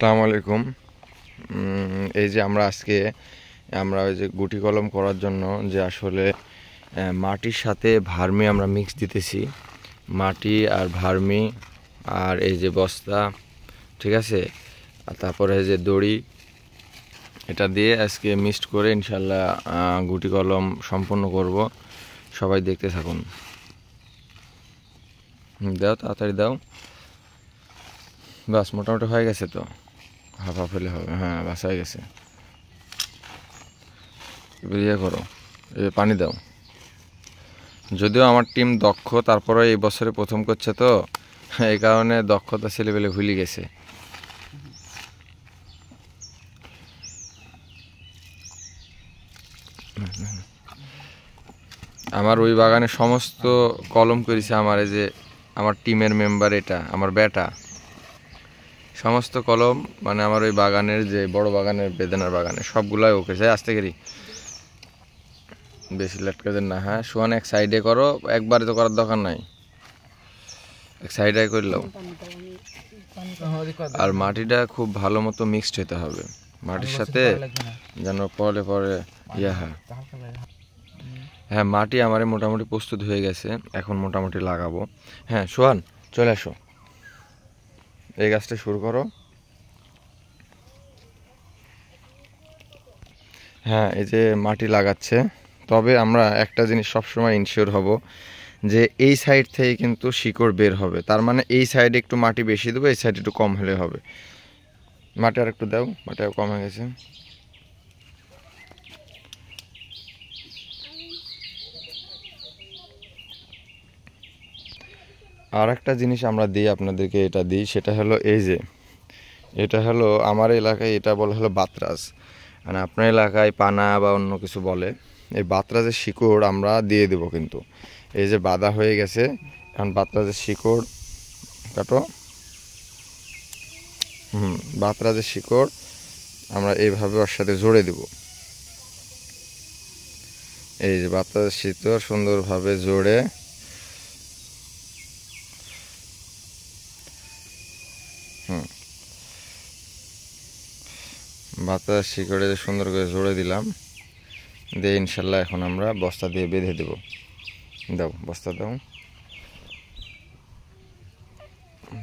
আসসালামু আলাইকুম। এই যে আমরা ওই যে গুটি কলম করার জন্য যে আসলে মাটির সাথে ভার্মি আমরা মিক্স দিতেছি, মাটি আর ভার্মি আর এই যে বস্তা, ঠিক আছে, আর তারপরে এই যে দড়ি, এটা দিয়ে আজকে মিক্সড করে ইনশাল্লাহ গুটি কলম সম্পন্ন করব। সবাই দেখতে থাকুন। দাও, তাড়াতাড়ি দাও। বাস মোটামুটি হয়ে গেছে তো, হাফ হাফ হলে হবে। হ্যাঁ, বাস হয়ে গেছে। ইয়ে করো, পানি দাও। যদিও আমার টিম দক্ষ, তারপরে এই বছরে প্রথম করছে তো, এই কারণে দক্ষতা ছেলেবেলে ভুলে গেছে। আমার ওই বাগানে সমস্ত কলম করেছে আমার এই যে আমার টিমের মেম্বার, এটা আমার বেটা। সমস্ত কলম মানে আমার ওই বাগানের যে বড় বাগানের বেদানার বাগানে সবগুলাই ওকে চাই। আসতে গেরি বেশি লটকে দেন না। হ্যাঁ সোয়ান, এক সাইডে করো, একবারে তো করার দরকার নাই, এক সাইডে করলেও। আর মাটিটা খুব ভালো মতো মিক্সড হতে হবে মাটির সাথে, যেন পরে পরে হয়। হ্যাঁ, মাটি আমারে মোটামুটি প্রস্তুত হয়ে গেছে, এখন মোটামুটি লাগাবো। হ্যাঁ সোহান, চলে আসো, এই গাছটা শুরু করো। হ্যাঁ, এই যে মাটি লাগাচ্ছে, তবে আমরা একটা জিনিস সবসময় ইনশিওর হব যে এই সাইড থেকে কিন্তু শিকড় বের হবে। তার মানে এই সাইডে একটু মাটি বেশি দেবো, এই সাইডে একটু কম হলে হবে। মাটি আর একটু দাও, মাটি আর কম হয়ে গেছে। আর একটা জিনিস আমরা দিই আপনাদেরকে, এটা দিই, সেটা হলো এই যে এটা হলো আমার এলাকায় এটা বলা হলো বাতরাজ, মানে আপনার এলাকায় পানা বা অন্য কিছু বলে। এই বাতরাজের শিকড় আমরা দিয়ে দেবো কিন্তু। এই যে বাঁধা হয়ে গেছে, এখন বাতরাজের শিকড় কাটো। বাতরাজের শিকড় আমরা এইভাবে ওর সাথে জোড়ে দেব। এই যে বাতরাজের শিকড় সুন্দরভাবে জোড়ে বাতাস শিকড়ে সুন্দর করে জোড়ে দিলাম, দিয়ে ইনশাল্লাহ এখন আমরা বস্তা দিয়ে বেঁধে দেব। দাও বস্তা দাও,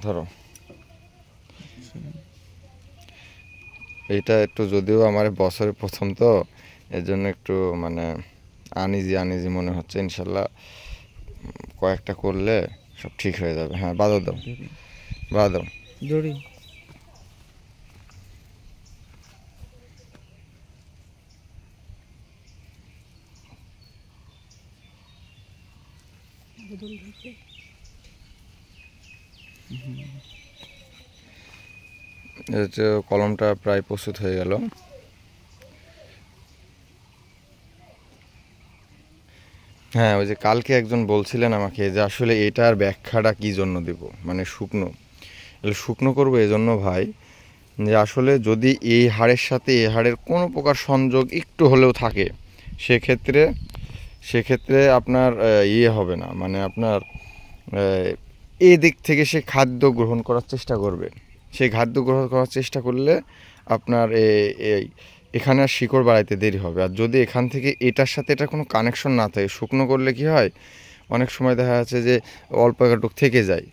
ধরো। এইটা একটু যদিও আমার বছরের প্রথম তো, এর জন্য একটু মানে আনিজি মনে হচ্ছে। ইনশাল্লাহ কয়েকটা করলে সব ঠিক হয়ে যাবে। হ্যাঁ, বাঁধো দাও, বাঁধো দড়ি। কলমটা প্রায় প্রস্তুত হয়ে গেল। হ্যাঁ, ওই যে কালকে একজন বলছিলেন আমাকে যে আসলে এটার ব্যাখ্যাটা কী জন্য দেব, মানে শুকনো করবো এজন্য ভাই, যে আসলে যদি এই হাড়ের সাথে এই হাড়ের কোনো প্রকার সংযোগ একটু হলেও থাকে, সেক্ষেত্রে আপনার হবে না, মানে আপনার এই দিক থেকে সে খাদ্য গ্রহণ করার চেষ্টা করবে। সেই খাদ্য গ্রহণ করার চেষ্টা করলে আপনার এখানে আর শিকড় বাড়াইতে দেরি হবে। আর যদি এখান থেকে এটার সাথে এটা কোনো কানেকশন না থাকে, শুকনো করলে কি হয়, অনেক সময় দেখা যাচ্ছে যে অল্প একটুক থেকে যায়,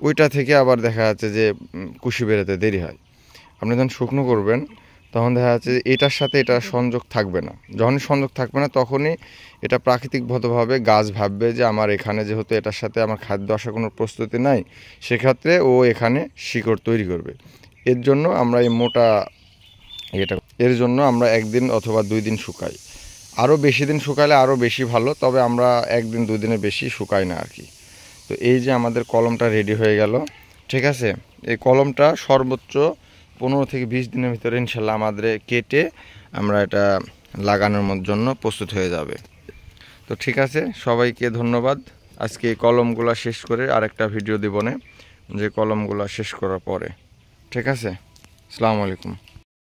ওইটা থেকে আবার দেখা যাচ্ছে যে কুশি বেরোতে দেরি হয়। আপনি যখন শুকনো করবেন তখন দেখা যাচ্ছে যে এটার সাথে এটা সংযোগ থাকবে না। যখনই সংযোগ থাকবে না তখনই এটা প্রাকৃতিকভাবে গাছ ভাববে যে আমার এখানে যেহেতু এটার সাথে আমার খাদ্য আসার কোনো প্রস্তুতি নাই, সেক্ষেত্রে ও এখানে শিকড় তৈরি করবে। এর জন্য আমরা এর জন্য আমরা 1 দিন অথবা 2 দিন শুকাই। আরও বেশি দিন শুকালে আরও বেশি ভালো, তবে আমরা 1 দিন 2 দিনের বেশি শুকাই না আর কি। তো এই যে আমাদের কলমটা রেডি হয়ে গেল, ঠিক আছে। এই কলমটা সর্বোচ্চ 15 থেকে 20 দিনের ভিতরে ইনশাল্লাহ আমাদের কেটে আমরা এটা লাগানোর জন্য প্রস্তুত হয়ে যাবে। তো ঠিক আছে, সবাইকে ধন্যবাদ। আজকে এই কলমগুলো শেষ করে আরেকটা ভিডিও দেব না, যে কলমগুলো শেষ করার পরে। ঠিক আছে, আসসালামু আলাইকুম।